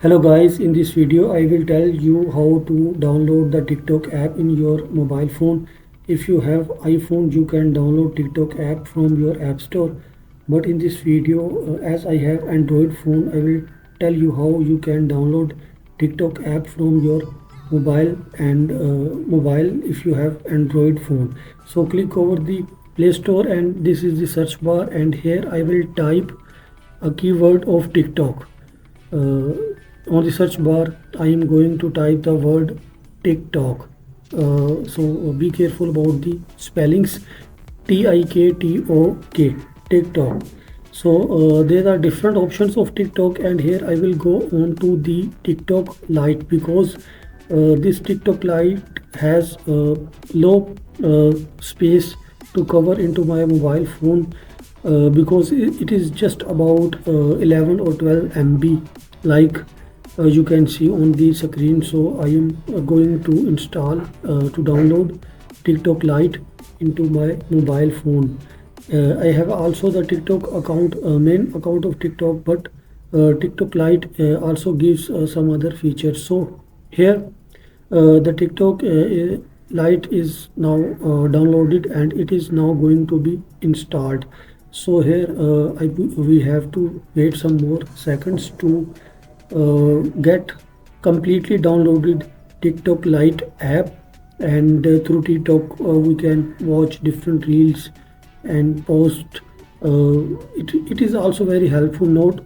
Hello guys, in this video I will tell you how to download the TikTok app in your mobile phone. If you have iPhone, you can download TikTok app from your app store. But in this video, as I have Android phone, I will tell you how you can download TikTok app from your mobile and mobile if you have Android phone. So click over the Play Store and this is the search bar, and here I will type a keyword of TikTok. uh, on the search bar I am going to type the word TikTok. So be careful about the spellings. TikTok, TikTok. So there are different options of TikTok, and here I will go on to the TikTok Lite, because this TikTok Lite has low space to cover into my mobile phone, because it is just about 11 or 12 MB, like you can see on the screen. So I am going to install to download TikTok Lite into my mobile phone. I have also the TikTok account, main account of TikTok, but TikTok Lite also gives some other features. So here the TikTok Lite is now downloaded and it is now going to be installed. So here we have to wait some more seconds to get completely downloaded TikTok Lite app, and through TikTok we can watch different reels and post. It is also very helpful note.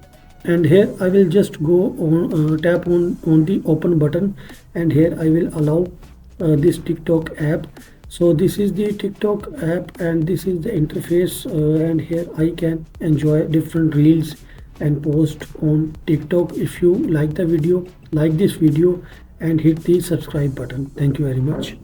And here I will just go on, tap on the open button, and here I will allow this TikTok app. So this is the TikTok app and this is the interface, and here I can enjoy different reels and post on TikTok. If you like the video, like this video and hit the subscribe button. Thank you very much.